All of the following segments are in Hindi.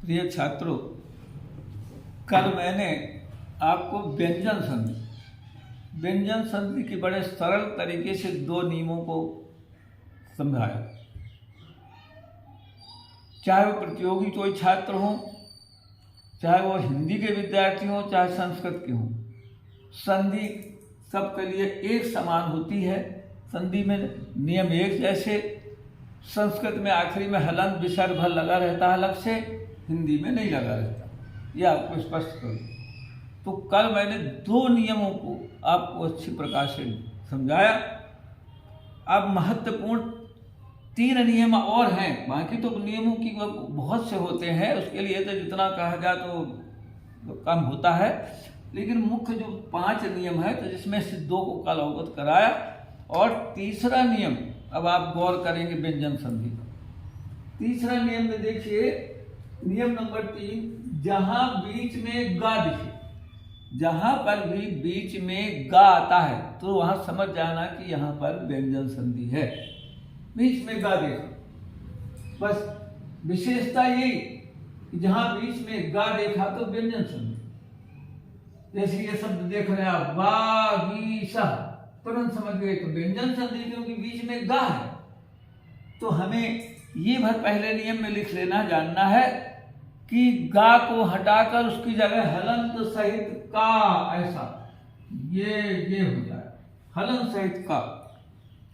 प्रिय छात्रों, कल मैंने आपको व्यंजन संधि के बड़े सरल तरीके से दो नियमों को समझाया। चाहे वो प्रतियोगी कोई छात्र हों, चाहे वो हिंदी के विद्यार्थी हों, चाहे संस्कृत के हों, संधि सबके लिए एक समान होती है। संधि में नियम एक जैसे। संस्कृत में आखिरी में हलंत विसर्ग भर लगा रहता है अलग से, हिंदी में नहीं लगा रहता। यह आपको स्पष्ट करूँ तो कल मैंने दो नियमों को आपको अच्छी प्रकार से समझाया। अब महत्वपूर्ण तीन नियम और हैं, बाकी तो नियमों की बहुत से होते हैं, उसके लिए तो जितना कहा जाए तो कम होता है, लेकिन मुख्य जो 5 नियम है तो जिसमें से 2 को कल अवगत कराया। और तीसरा नियम अब आप गौर करेंगे व्यंजन संधि का। तीसरा नियम में देखिए, नियम नंबर 3, जहां बीच में गा दिखे, जहां पर भी बीच में गा आता है तो वहां समझ जाना कि यहां पर व्यंजन संधि है। बीच में गा देखा, बस विशेषता यही कि जहां बीच में गा देखा तो व्यंजन संधि। जैसे ये शब्द देख रहे हैं आप, वागीशा, तुरंत समझ गए तो व्यंजन संधि, क्योंकि बीच में गा है। तो हमें ये भर पहले नियम में लिख लेना, जानना है कि गा को हटाकर उसकी जगह हलंत सहित का, ऐसा ये हो जाए, हलंत सहित का।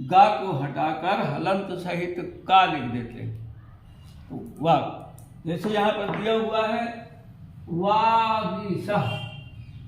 गा को हटाकर हलंत सहित का लिख देते हैं तो वाग, जैसे यहाँ पर दिया हुआ है वागीशा,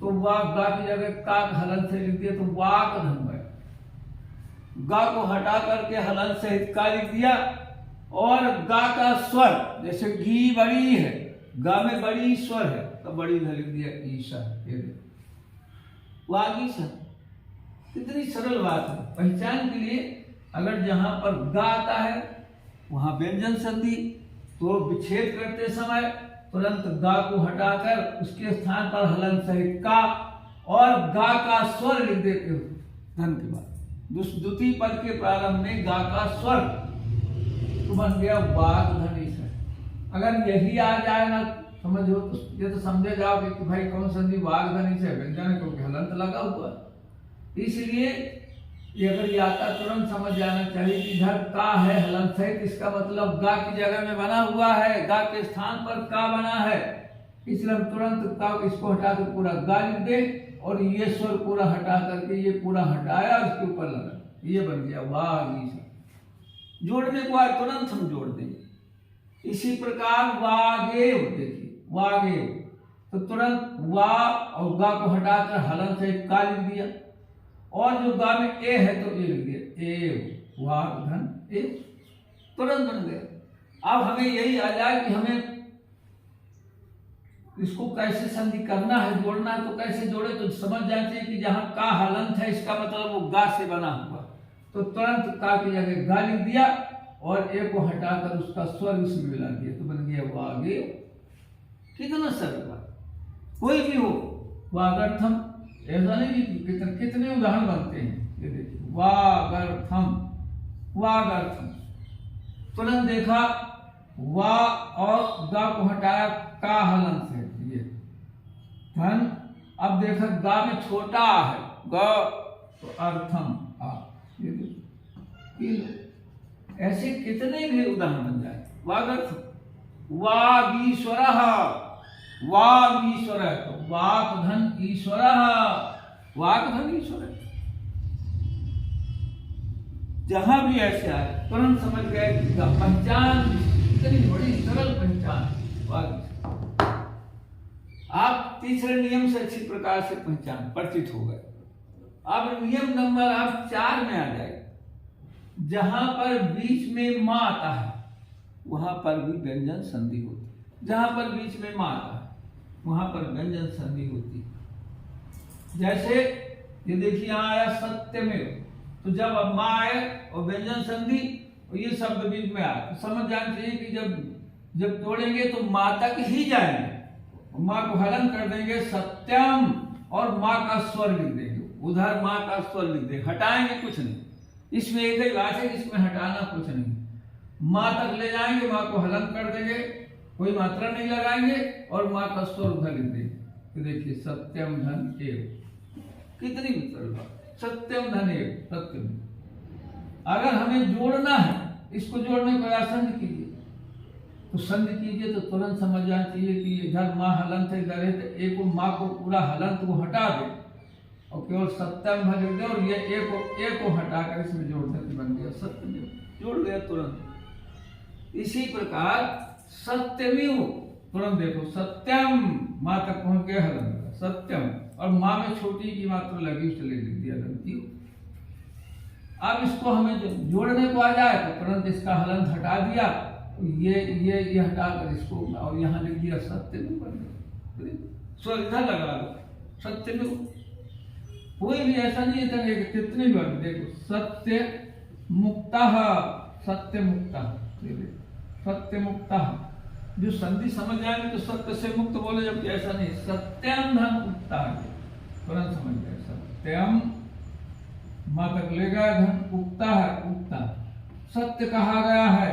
तो वाग गा की जगह का हलंत से लिख दिया तो वाक धन है। गा को हटा करके हलंत सहित का लिख दिया। और गा का स्वर, जैसे घी बड़ी है, गा में बड़ी स्वर है तो बड़ी धन लिख दिया ईशा, वागीशा। कितनी सरल बात है। पहचान के लिए अगर जहां पर गा आता है वहां व्यंजन संधि, तो विच्छेद करते समय तुरंत गा को हटाकर उसके स्थान पर हलंत सहित का और गा का स्वर लिख देते हो धन के बाद। द्वितीय पद के प्रारंभ में गा का स्वर तो बन गया वाग धनी से। अगर यही आ जाए ना समझो तो ये तो समझे जाओगे कि भाई कौन संधि वाग धनी से व्यंजन है, क्योंकि हलंत लगा हुआ। इसलिए ये अगर ये आता तुरंत समझ जाना चाहिए कि इधर का है हलंत सहित, इसका मतलब गा की जगह में बना हुआ है, गा के स्थान पर का बना है, इसलिए हम तुरंत का इसको हटा कर पूरा गा लिख दे और ये स्वर पूरा हटा करके ये पूरा हटाया, इसके ऊपर लगा, ये बन गया वागीशा। जोड़ने को आज तुरंत हम जोड़ देंगे। इसी प्रकार वागेव, देखिए वागेव, तो तुरंत वा और गा को हटाकर हलंत सहित का लिख दिया। और जो गा में ए है तो ए लिख दिया, एव, वाग धन ए, तुरंत बन गया। अब हमें यही आ जाए कि हमें इसको कैसे संधि करना है, जोड़ना है तो कैसे जोड़े, तो समझ जाना चाहिए कि जहां का हलंत है इसका मतलब वो गा से बना हुआ, तो तुरंत का की जगह गा लिख दिया और ए को हटाकर उसका स्वर इसमें मिला दिया तो बन गया वागे। कितना सरल बात। कोई भी हो, वागर्थम, ऐसा नहीं कि कितने उदाहरण बनते हैं। ये देखिए वागर्थम, वागर्थम, तुरंत देखा वा और गा को हटाया का हलंत से ये धन। अब देखा गा में छोटा है ग तो अर्थम आ, ये ऐसे कितने भी उदाहरण बन जाए। वागर्थम, वागीश्वर, वाग ईश्वर है तो वाक धन ईश्वर, वाक धन ईश्वर। जहां भी ऐसे आए तुरंत समझ गए कि पहचान इतनी बड़ी सरल पहचान वाग। आप तीसरे नियम से अच्छी प्रकार से पहचान परिचित हो गए। अब नियम नंबर आप 4 में आ जाए, जहां पर बीच में मां आता है वहां पर भी व्यंजन संधि होती है। जहां पर बीच में मां आता है वहां पर व्यंजन संधि होती है। जैसे ये देखिए यहां आया सत्य में, तो जब अब मां आए और व्यंजन संधि और ये शब्द बीच में आए तो समझ जाना चाहिए कि जब तोड़ेंगे तो मां तक ही जाएंगे, मां को हलन कर देंगे सत्यम और मां का स्वर लिख देंगे, उधर मां का स्वर लिख देंगे, हटाएंगे कुछ नहीं। इसमें एक ही बात है, इसमें हटाना कुछ नहीं। मां तक ले जाएंगे, मां को हलन कर देंगे कोई मात्रा नहीं लगाएंगे और माँ का स्वर उधर लिख देंगे। तो देखिए सत्यम धन एव, कितनी सरल बात, सत्यम धन एव, सत्यम। अगर हमें जोड़ना है, इसको जोड़ने को आसन कीजिए, तो संधि कीजिए तो तुरंत समझ जाना चाहिए कि इधर माँ हलंत है, इधर है, तो एक माँ को पूरा हलंत को हटा दे और केवल सत्यम भर दे और ये एक को हटाकर इसमें जोड़ देते, बन गया सत्यमेव, जोड़ गया तुरंत। इसी प्रकार सत्यमेव, तुरंत देखो सत्यम, माँ तक पहुंच गया हलंत, सत्यम, और माँ में छोटी की मात्रा लगी, उससे लिख दिया गलती। अब इसको हमें जोड़ने को आ जाए तो तुरंत इसका हलंत हटा दिया, ये हटाकर इसको और यहाँ लिख दिया सत्यमेव, बन गया। स्वर इधर लगा लो, सत्यमेव। कोई भी ऐसा नहीं है कि कितने बार देखो, सत्य मुक्ता, सत्य मुक्ता, सत्य मुक्ता। जो संधि समझ जाएंगे तो सत्य से मुक्त बोले, जबकि ऐसा नहीं, सत्यम धन मुक्ता, तुरंत समझ गए। सत्यम माँ तक ले गया, धन उक्ता है, उक्ता सत्य कहा गया है,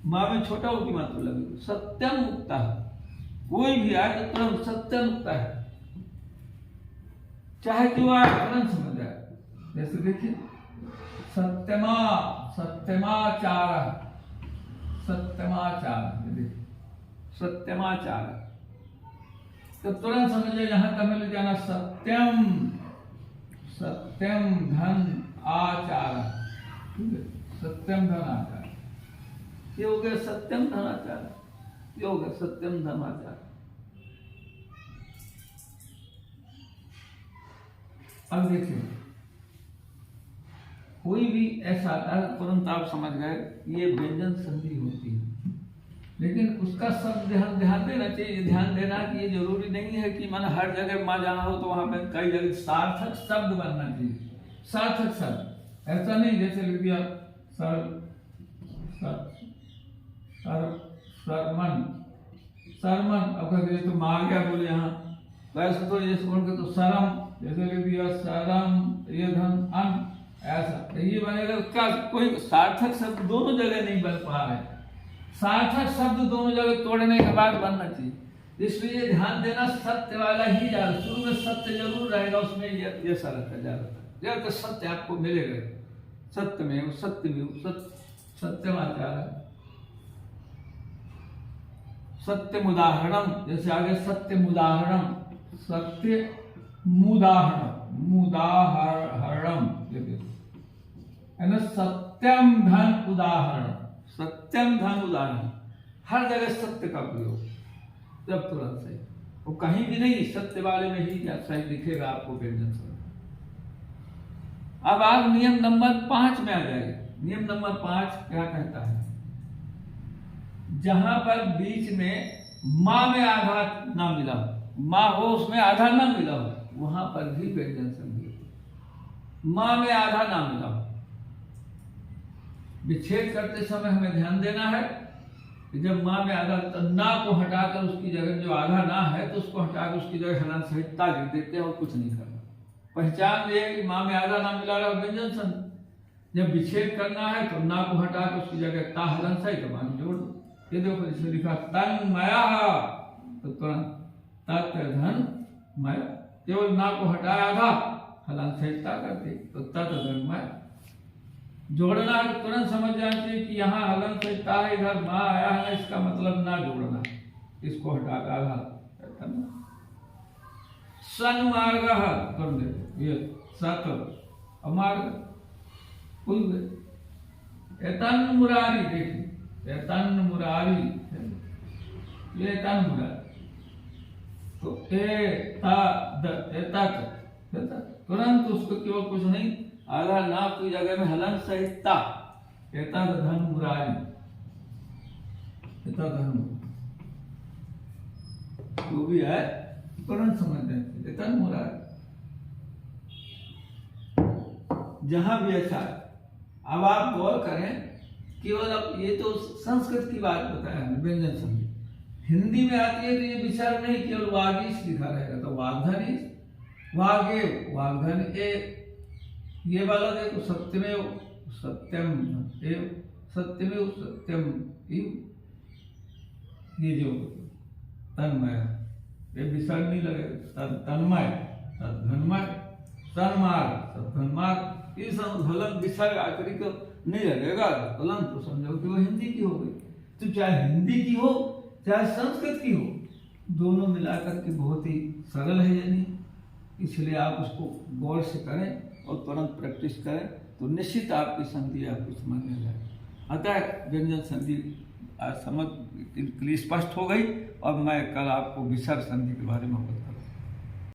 माँ में छोटा की मात्रा लगी, सत्यम उक्ता। कोई भी आए तो तुरंत सत्यम उक्ता है, चाहे क्यों आए तुरंत समझ जाए। जैसे देखिए सत्यमा, सत्यमाचार, सत्यमाचार, सत्यमाचार, तो तुरंत समझिए यहाँ तक मिल जाना सत्यम, सत्यम धन आचार, सत्यम धन आचार, ये हो गया सत्यम धनाचार, ये हो गया सत्यम धनाचार। अब देखिए कोई भी ऐसा आता है तुरंत आप समझ गए ये व्यंजन संधि होती है, लेकिन उसका सब ध्यान देना चाहिए। ध्यान देना कि ये जरूरी नहीं है कि मन हर जगह माँ जहाँ हो तो वहां पे कई जगह सार्थक शब्द बनना चाहिए, सार्थक शब्द। ऐसा नहीं जैसे लिख दिया सरमन, सरमन, अब कह तो माँ आ गया बोले यहाँ, वैसे तो जैसे बोल के तो सरम, जैसे लिख दिया सरम, ये धन अन, ऐसा तो ये बनेगा। उसका कोई सार्थक शब्द दोनों जगह नहीं बन पा रहा है, सार्थक शब्द दोनों जगह तोड़ने के बाद बनना चाहिए। इसलिए ध्यान देना सत्य वाला ही ज्यादा, शुरू में सत्य जरूर रहेगा, उसमें ये सरल है ज्यादा, तो सत्य आपको मिलेगा, सत्य में सत्य सत्यमाचार, सत्यम उदाहरणम, जैसे आगे सत्यम उदाहरणम, सत्य मुदाहरण, मुदाहरणम, है ना, सत्यम धन उदाहरण, सत्यम धन उदाहरण, हर जगह सत्य का प्रयोग, जब तुरंत सही, वो कहीं भी नहीं, सत्य वाले में ही सही दिखेगा आपको व्यंजन स्वरूप। अब आप नियम नंबर 5 में आ जाइए। नियम नंबर 5 क्या कहता है, जहां पर बीच में माँ में आधा ना मिला हो, माँ हो उसमें आधा ना मिला हो, वहां पर भी व्यंजन संधि, माँ में आधा ना मिला हो। विच्छेद करते समय हमें ध्यान देना है कि जब माँ में आधा, तो ना को हटाकर उसकी जगह जो आधा ना है तो उसको हटाकर उसकी जगह हलन सहित ता लिख देते हैं और कुछ नहीं करना। पहचान ये कि माँ में आधा ना मिला रहा व्यंजन संधि। जब विच्छेद करना है तो ना को हटाकर उसकी जगह ता हलन सहित मान जोड़ दो। ये देखो इसमें लिखा तन्मया, तो तुरंत तत् धन मय, केवल ना को हटाया आधा, हलन सहित ता करते तो तत् धन मय। जोड़ना है तो तुरंत समझ जाना चाहिए कि यहाँ हलन सहित है, इधर माँ आया है, इसका मतलब ना जोड़ना, इसको हटाकर आधा सन मार्ग कर दे, ये सत अमार्ग खुल गए। एतन मुरारी, देखिए एतन मुरारी, ये एतन मुरारी, तो तुरंत उसको केवल कुछ नहीं, आधा ना की जगह में हलन सहित ता, धन मुरारी, धन जो भी है तुरंत समझ जाते, एतन मुरारी। जहां भी अच्छा है, अब आप गौर करें, केवल अब ये तो संस्कृत की बात बताया है व्यंजन संधि, हिंदी में आती है तो ये विचार नहीं, केवल वागीश लिखा रहेगा, तो वाग्धनी, वागे, वाग्धनी, ये वाला देखो सत्यमेव सत्यम एव, सत्यमेव सत्यम एव, ये जो तन्मय, ये विसर्ग नहीं लगे, तन्मय, धनमय, तन्मार्ग, धनमार्ग, ये सब हलन विसर्ग आखिरी को नहीं लगेगा, हलन तो समझो कि वो हिंदी की हो गई। तो चाहे हिंदी की हो चाहे संस्कृत की हो, दोनों मिलाकर के बहुत ही सरल है यानी, इसलिए आप उसको गौर से करें और तुरंत प्रैक्टिस करें तो निश्चित आपकी संधि आपको समझ में जाए। अतः व्यंजन संधि आज समझ के लिए स्पष्ट हो गई और मैं कल आपको विसर्ग संधि के बारे में बताऊँ।